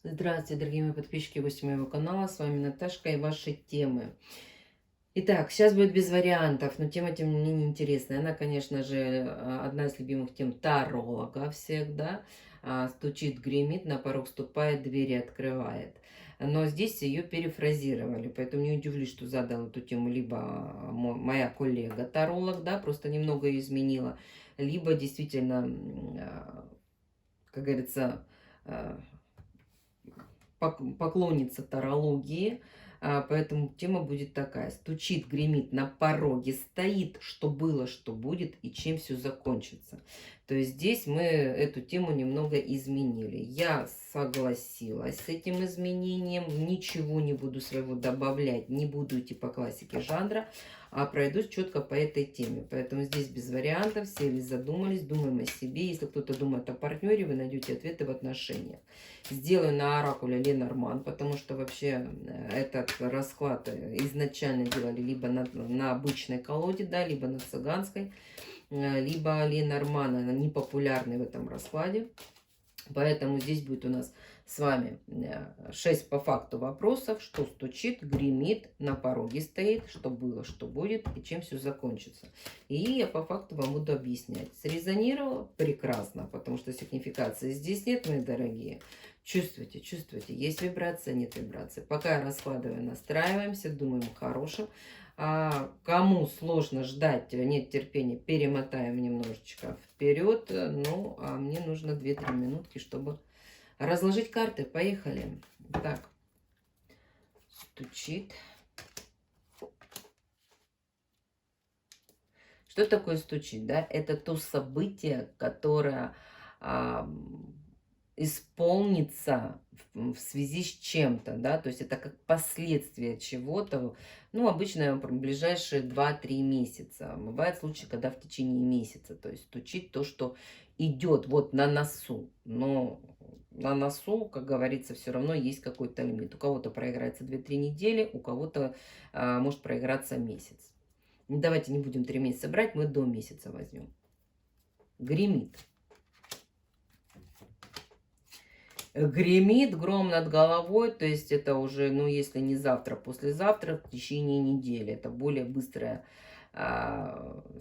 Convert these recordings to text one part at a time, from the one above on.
Здравствуйте, дорогие мои подписчики, гости моего канала. С вами Наташка и ваши темы. Итак, сейчас будет без вариантов, но тема, тем не менее, интересная. Она, конечно же, одна из любимых тем таролога всех, да. Стучит, гремит, на порог ступает, двери открывает. Но здесь ее перефразировали, поэтому не удивлюсь, что задал эту тему либо моя коллега таролог, да, просто немного ее изменила, либо действительно, как говорится, а, поклонница тарологии, поэтому тема будет такая. Стучит, гремит, на пороге стоит, что было, что будет и чем все закончится. То есть здесь мы эту тему немного изменили. Я согласилась с этим изменением, ничего не буду своего добавлять, не буду идти по классике жанра, а пройдусь четко по этой теме. Поэтому здесь без вариантов, сели, задумались, думаем о себе. Если кто-то думает о партнере, вы найдете ответы в отношениях. Сделаю на оракуле Ленорман, потому что вообще этот расклад изначально делали либо на обычной колоде, да, либо на цыганской, либо Ленорман, она непопулярный в этом раскладе. Поэтому здесь будет у нас с вами 6 по факту вопросов, что стучит, гремит, на пороге стоит, что было, что будет и чем все закончится. И я по факту вам буду объяснять. Срезонировало? Прекрасно, потому что сигнификации здесь нет, мои дорогие. Чувствуйте, чувствуйте, есть вибрация, нет вибрации. Пока я раскладываю, настраиваемся, думаем о хорошем. Кому сложно ждать, нет терпения, перемотаем немножечко вперед. Ну, а мне нужно 2-3 минутки, чтобы разложить карты. Поехали. Так, стучит. Что такое стучит, да? Это то событие, которое исполнится в связи с чем-то, да, то есть это как последствие чего-то, ну, обычно ближайшие 2-3 месяца. Бывают случаи, когда в течение месяца, то есть стучит то, что идет вот на носу, но на носу, как говорится, все равно есть какой-то лимит. У кого-то проиграется 2-3 недели, у кого-то может проиграться месяц. Давайте не будем 3 месяца брать, мы до месяца возьмем. Гремит. Гремит, гром над головой, то есть это уже, ну, если не завтра, послезавтра, в течение недели. Это более быстрая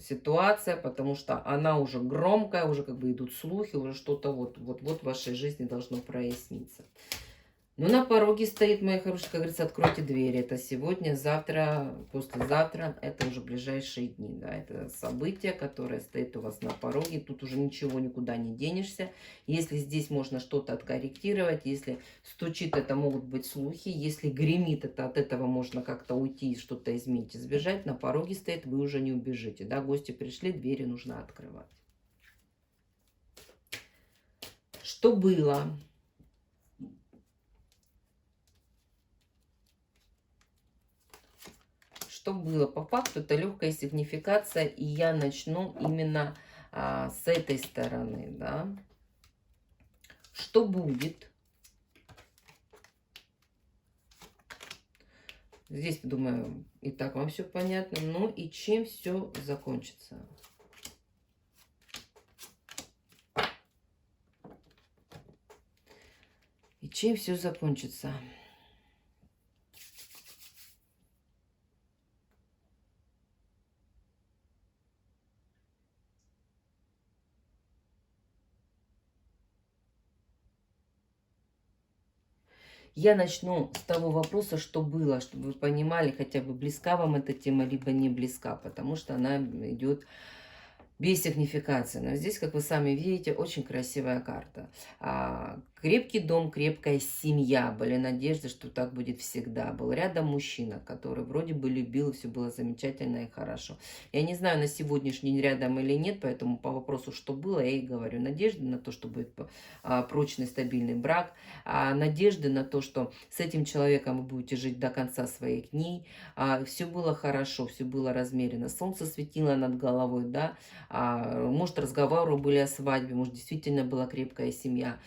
ситуация, потому что она уже громкая, уже как бы идут слухи, уже что-то вот в вашей жизни должно проясниться. Ну, на пороге стоит, мои хорошие, как говорится, откройте двери. Это сегодня, завтра, послезавтра, это уже ближайшие дни, да, это событие, которое стоит у вас на пороге. Тут уже ничего никуда не денешься. Если здесь можно что-то откорректировать, если стучит, это могут быть слухи. Если гремит, это от этого можно как-то уйти, что-то изменить, избежать. На пороге стоит, вы уже не убежите, да, гости пришли, двери нужно открывать. Что было? Что было по факту, это легкая сигнификация, и я начну именно с этой стороны, да. Что будет? Здесь, думаю, и так вам все понятно. Ну и чем все закончится? И чем все закончится? Я начну с того вопроса, что было, чтобы вы понимали, хотя бы близка вам эта тема, либо не близка, потому что она идет без сигнификации. Но здесь, как вы сами видите, очень красивая карта. Крепкий дом, крепкая семья. Были надежды, что так будет всегда. Был рядом мужчина, который вроде бы любил, все было замечательно и хорошо. Я не знаю, на сегодняшний день рядом или нет, поэтому по вопросу, что было, я и говорю. Надежды на то, что будет прочный, стабильный брак. Надежды на то, что с этим человеком вы будете жить до конца своих дней. Все было хорошо, все было размеренно. Солнце светило над головой, да. Может, разговоры были о свадьбе, может, действительно была крепкая семья.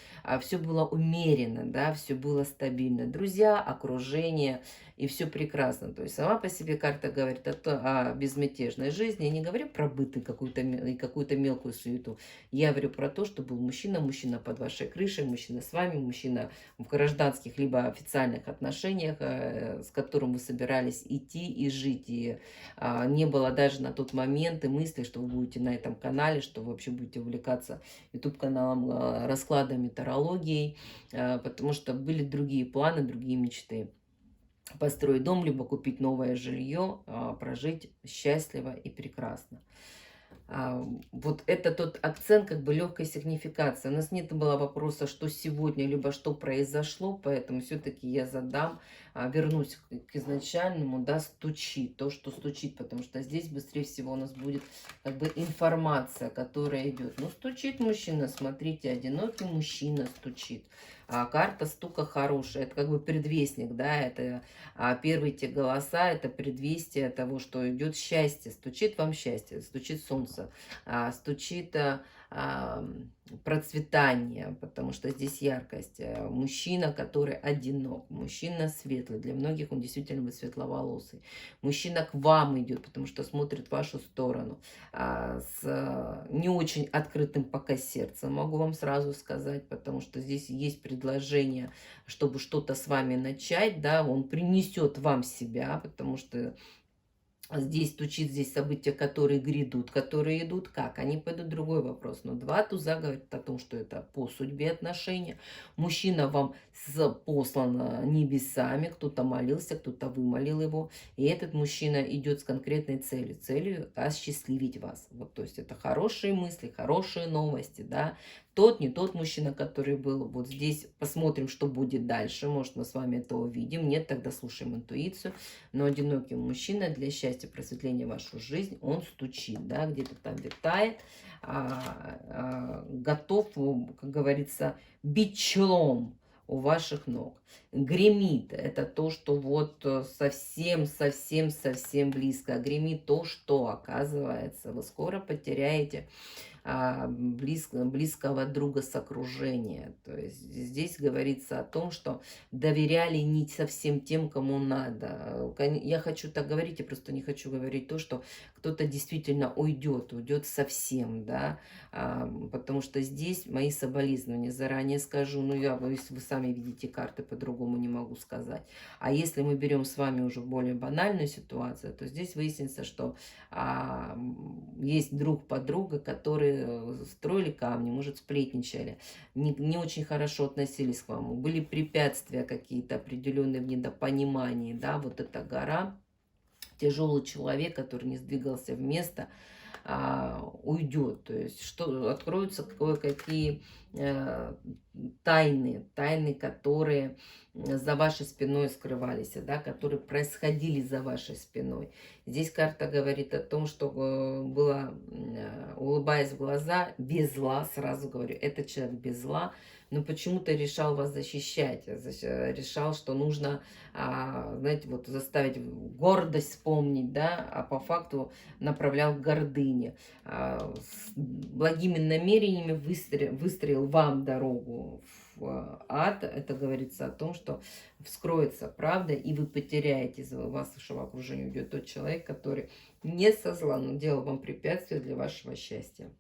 Все было умеренно, да, все было стабильно. Друзья, окружение, и все прекрасно. То есть сама по себе карта говорит о безмятежной жизни. Я не говорю про быт и какую-то мелкую суету. Я говорю про то, что был мужчина, мужчина под вашей крышей, мужчина с вами, мужчина в гражданских либо официальных отношениях, с которым вы собирались идти и жить. И не было даже на тот момент и мысли, что вы будете на этом канале, что вы вообще будете увлекаться YouTube-каналом, раскладами, тарологией, потому что были другие планы, другие мечты. Построить дом, либо купить новое жилье, прожить счастливо и прекрасно. Вот это тот акцент как бы легкой сигнификации. У нас нет было вопроса, что сегодня, либо что произошло, поэтому все-таки я задам, вернусь к изначальному, да, стучит, то, что стучит, потому что здесь быстрее всего у нас будет как бы информация, которая идет. Ну, стучит мужчина, смотрите, одинокий мужчина стучит. Карта стука хорошая, это как бы предвестник, да, это первые те голоса, это предвестие того, что идет счастье, стучит вам счастье, стучит солнце, стучит процветание, потому что здесь яркость. Мужчина, который одинок, мужчина светлый, для многих он действительно будет светловолосый. Мужчина к вам идет, потому что смотрит в вашу сторону, с не очень открытым пока сердцем, могу вам сразу сказать, потому что здесь есть предложение, чтобы что-то с вами начать, да, он принесет вам себя, потому что здесь стучит, здесь события, которые грядут, которые идут. Как? Они пойдут, другой вопрос. Но два туза говорят о том, что это по судьбе отношения. Мужчина вам послан небесами, кто-то молился, кто-то вымолил его. И этот мужчина идет с конкретной целью. Целью осчастливить вас. Вот, то есть это хорошие мысли, хорошие новости, да. Тот, не тот мужчина, который был. Вот здесь посмотрим, что будет дальше. Может, мы с вами это увидим. Нет, тогда слушаем интуицию. Но одинокий мужчина для счастья, просветления вашу жизнь, он стучит, да, где-то там витает, готов, как говорится, бить челом у ваших ног. Гремит, это то, что вот совсем близко. Гремит то, что, оказывается, вы скоро потеряете близкого друга с окружения. То есть здесь говорится о том, что доверяли не совсем тем, кому надо. Я хочу так говорить, я просто не хочу говорить то, что кто-то действительно уйдет совсем, да, потому что здесь мои соболезнования, заранее скажу, ну, если вы сами видите карты, по-другому не могу сказать. А если мы берем с вами уже более банальную ситуацию, то здесь выяснится, что есть друг подруга, которые строили камни, может, сплетничали, не очень хорошо относились к вам, были препятствия какие-то определенные в недопонимании, да, вот эта гора, тяжелый человек, который не сдвигался в место, уйдет. То есть что откроются кое-какие тайны, которые за вашей спиной скрывались, да, которые происходили за вашей спиной. Здесь карта говорит о том, что было, улыбаясь в глаза, без зла, сразу говорю, этот человек без зла, но почему-то решал вас защищать, решал, что нужно, знаете, вот заставить гордость вспомнить, да, а по факту направлял к гордыне. С благими намерениями выстроил вам дорогу в ад. Это говорится о том, что вскроется правда, и вы потеряете, из вашего окружения уйдет тот человек, который не со зла, но делал вам препятствия для вашего счастья.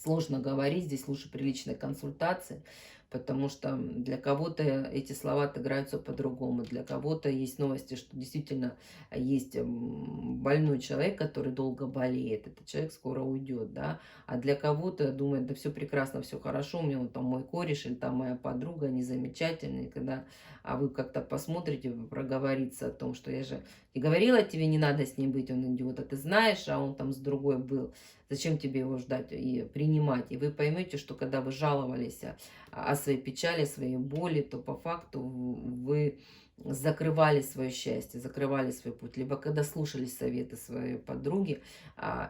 Сложно говорить, здесь лучше приличной консультации, потому что для кого-то эти слова отыграются по-другому, для кого-то есть новости, что действительно есть больной человек, который долго болеет, этот человек скоро уйдет, да, а для кого-то думает, да все прекрасно, все хорошо, у меня вот там мой кореш или там моя подруга, они замечательные, когда вы как-то посмотрите, проговорится о том, что я же и говорила тебе, не надо с ним быть, он идиот, а ты знаешь, а он там с другой был. Зачем тебе его ждать и принимать? И вы поймете, что когда вы жаловались о своей печали, своей боли, то по факту вы закрывали свое счастье, закрывали свой путь. Либо когда слушали советы своей подруги,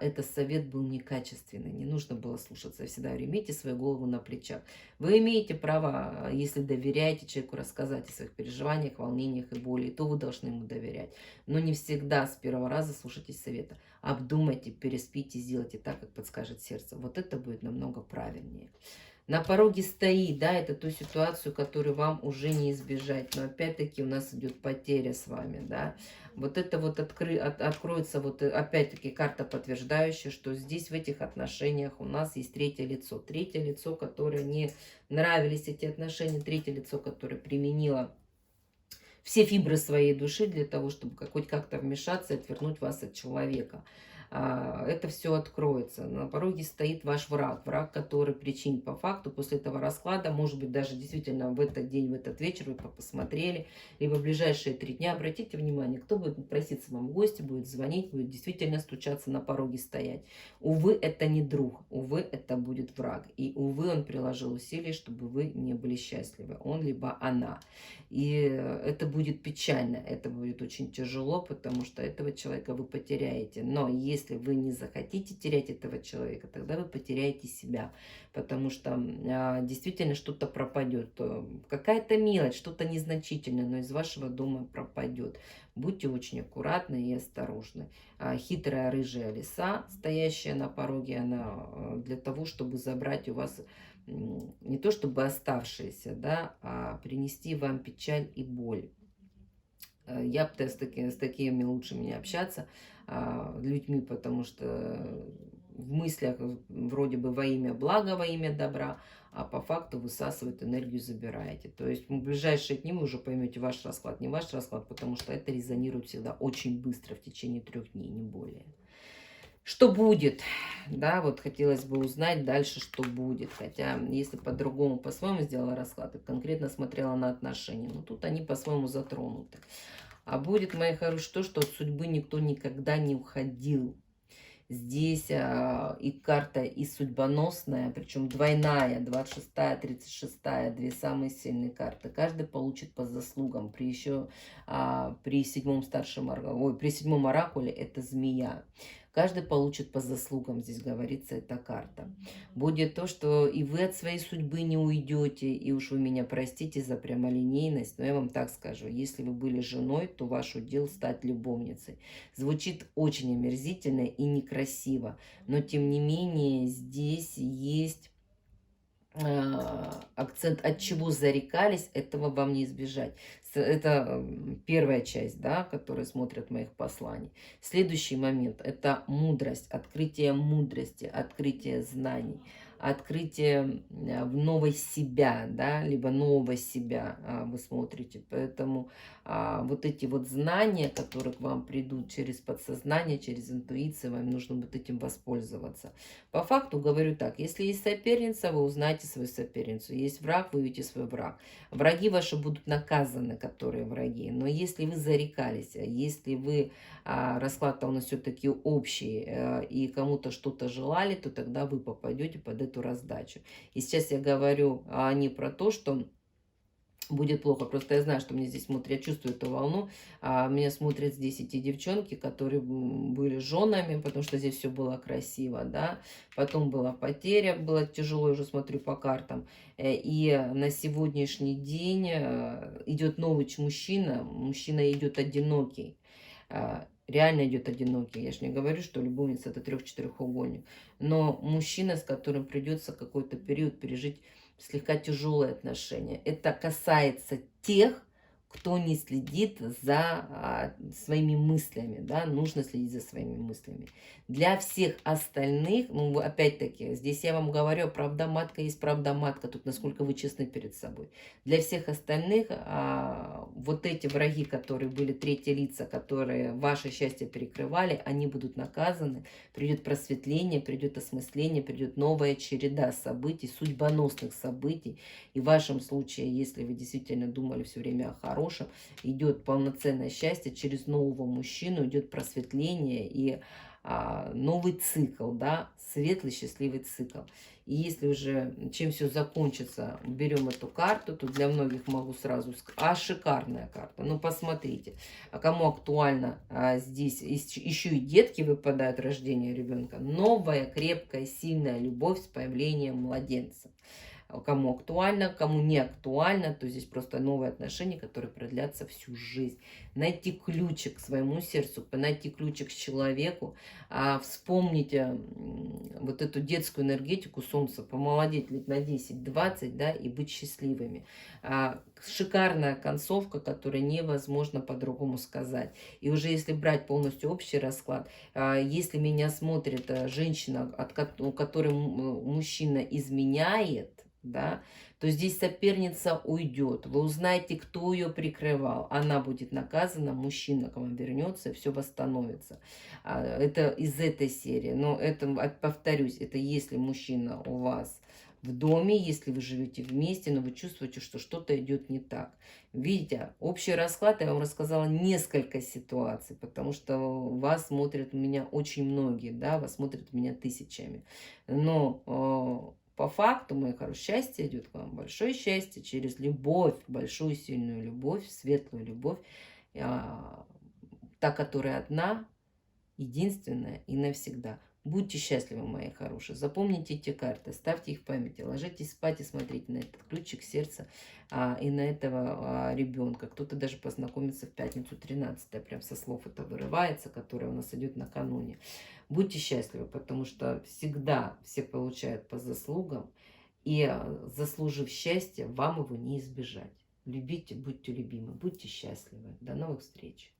этот совет был некачественный, не нужно было слушаться. Я всегда говорю, имейте свою голову на плечах. Вы имеете право, если доверяете человеку, рассказать о своих переживаниях, волнениях и боли, то вы должны ему доверять. Но не всегда с первого раза слушайтесь совета. Обдумайте, переспите, сделайте так, как подскажет сердце. Вот это будет намного правильнее. На пороге стоит, да, это ту ситуацию, которую вам уже не избежать. Но опять-таки у нас идет потеря с вами, да. Вот это вот откроется, вот опять-таки карта подтверждающая, что здесь в этих отношениях у нас есть третье лицо. Третье лицо, которое не нравились эти отношения, третье лицо, которое применило все фибры своей души для того, чтобы хоть как-то вмешаться и отвернуть вас от человека. Это все откроется. На пороге стоит ваш враг. Враг, который причинит по факту после этого расклада, может быть, даже действительно в этот день, в этот вечер вы посмотрели, либо в ближайшие 3 дня. Обратите внимание, кто будет проситься вам в гости, будет звонить, будет действительно стучаться на пороге стоять. Увы, это не друг, увы, это будет враг. И, увы, он приложил усилия, чтобы вы не были счастливы. Он либо она. И это будет печально, это будет очень тяжело, потому что этого человека вы потеряете. Но если вы не захотите терять этого человека, тогда вы потеряете себя, потому что действительно что-то пропадет. Какая-то мелочь, что-то незначительное, но из вашего дома пропадет. Будьте очень аккуратны и осторожны. Хитрая рыжая лиса, стоящая на пороге, она для того, чтобы забрать у вас не то чтобы оставшиеся, да, а принести вам печаль и боль. Я пытаюсь с такими лучше не общаться людьми, потому что в мыслях вроде бы во имя блага, во имя добра, а по факту высасывают энергию, забираете. То есть в ближайшие дни вы уже поймете ваш расклад, не ваш расклад, потому что это резонирует всегда очень быстро, в течение 3 дней, не более. Что будет? Да, вот хотелось бы узнать дальше, что будет. Хотя, если по-другому, по-своему сделала расклад, и конкретно смотрела на отношения, но тут они по-своему затронуты. А будет, мои хорошие, то, что от судьбы никто никогда не уходил. Здесь и карта и судьбоносная, причем двойная, 26-я, 36-я, 2 самые сильные карты. Каждый получит по заслугам. При еще при 7-м оракуле это змея. Каждый получит по заслугам, здесь говорится эта карта. Будет то, что и вы от своей судьбы не уйдете, и уж вы меня простите за прямолинейность, но я вам так скажу, если вы были женой, то ваш удел стать любовницей. Звучит очень омерзительно и некрасиво, но тем не менее здесь есть акцент, от чего зарекались, этого вам не избежать. Это первая часть, да, которая смотрят моих посланий. Следующий момент – это мудрость, открытие мудрости, открытие знаний, открытие в новой себя, да, либо нового себя вы смотрите. Поэтому вот эти вот знания, которые к вам придут через подсознание, через интуицию, вам нужно будет этим воспользоваться. По факту говорю так, если есть соперница, вы узнаете свою соперницу. Есть враг, вы увидите свой враг. Враги ваши будут наказаны, которые враги. Но если вы зарекались, если вы, расклад-то у нас все-таки общий, и кому-то что-то желали, то тогда вы попадете под эту раздачу. И сейчас я говорю не про то, что будет плохо. Просто я знаю, что мне здесь смотрят, я чувствую эту волну. Меня смотрят здесь эти девчонки, которые были женами, потому что здесь все было красиво, да. Потом была потеря, было тяжело, я уже смотрю по картам. И на сегодняшний день идет новый мужчина. Мужчина идет одинокий. Реально идет одинокий. Я же не говорю, что любовница это 3-4-угольник. Но мужчина, с которым придется какой-то период пережить слегка тяжелые отношения. Это касается тех, кто не следит за своими мыслями, да, нужно следить за своими мыслями. Для всех остальных, ну, опять-таки, здесь я вам говорю, правда матка есть правда матка, тут насколько вы честны перед собой. Для всех остальных вот эти враги, которые были третьи лица, которые ваше счастье перекрывали, они будут наказаны, придет просветление, придет осмысление, придет новая череда событий, судьбоносных событий. И в вашем случае, если вы действительно думали все время о хорошем, идет полноценное счастье, через нового мужчину идет просветление и новый цикл, да, светлый, счастливый цикл. И если уже чем все закончится, берем эту карту, то для многих могу сразу сказать, шикарная карта. Ну, посмотрите, кому актуально здесь еще и детки выпадают, рождение ребенка. Новая, крепкая, сильная любовь с появлением младенца. Кому актуально, кому не актуально, то здесь просто новые отношения, которые продлятся всю жизнь. Найти ключик к своему сердцу, найти ключик к человеку, вспомнить вот эту детскую энергетику солнца, помолодеть лет на 10-20, да, и быть счастливыми. Шикарная концовка, которую невозможно по-другому сказать. И уже если брать полностью общий расклад, если меня смотрит женщина, у которой мужчина изменяет, да, то здесь соперница уйдет. Вы узнаете, кто ее прикрывал. Она будет наказана, мужчина к вам вернется, и все восстановится. Это из этой серии. Но это, повторюсь, это если мужчина у вас в доме, если вы живете вместе, но вы чувствуете, что что-то идет не так. Видите, общий расклад, я вам рассказала несколько ситуаций, потому что вас смотрят меня очень многие, да, вас смотрят меня тысячами. Но по факту, мое хорошее, счастье идет к вам, большое счастье через любовь, большую сильную любовь, светлую любовь, та, которая одна, единственная и навсегда. Будьте счастливы, мои хорошие. Запомните эти карты, ставьте их в памяти, ложитесь спать и смотрите на этот ключик сердца и на этого ребенка. Кто-то даже познакомится в пятницу 13, прям со слов это вырывается, которое у нас идет накануне. Будьте счастливы, потому что всегда все получают по заслугам, и заслужив счастье, вам его не избежать. Любите, будьте любимы, будьте счастливы. До новых встреч!